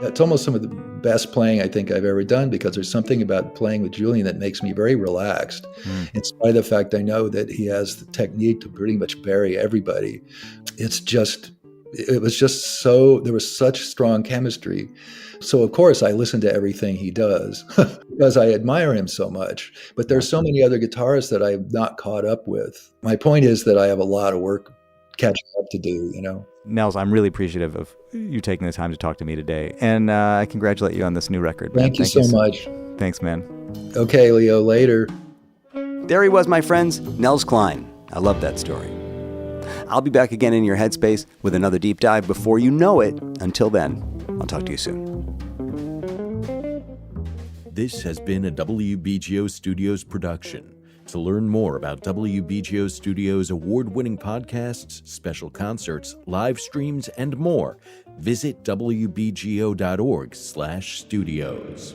It's almost some of the best playing I think I've ever done, because there's something about playing with Julian that makes me very relaxed. In spite of the fact I know that he has the technique to pretty much bury everybody. It was just so, there was such strong chemistry. So of course I listen to everything he does because I admire him so much. But there's so many other guitarists that I'm not caught up with. My point is that I have a lot of work catching up to do, Nels, I'm really appreciative of you taking the time to talk to me today. And I congratulate you on this new record. Thank you so much. Thanks, man. Okay, Leo, later. There he was, my friends, Nels Cline. I love that story. I'll be back again in your headspace with another deep dive before you know it. Until then, I'll talk to you soon. This has been a WBGO Studios production. To learn more about WBGO Studios' award-winning podcasts, special concerts, live streams, and more, visit wbgo.org/studios.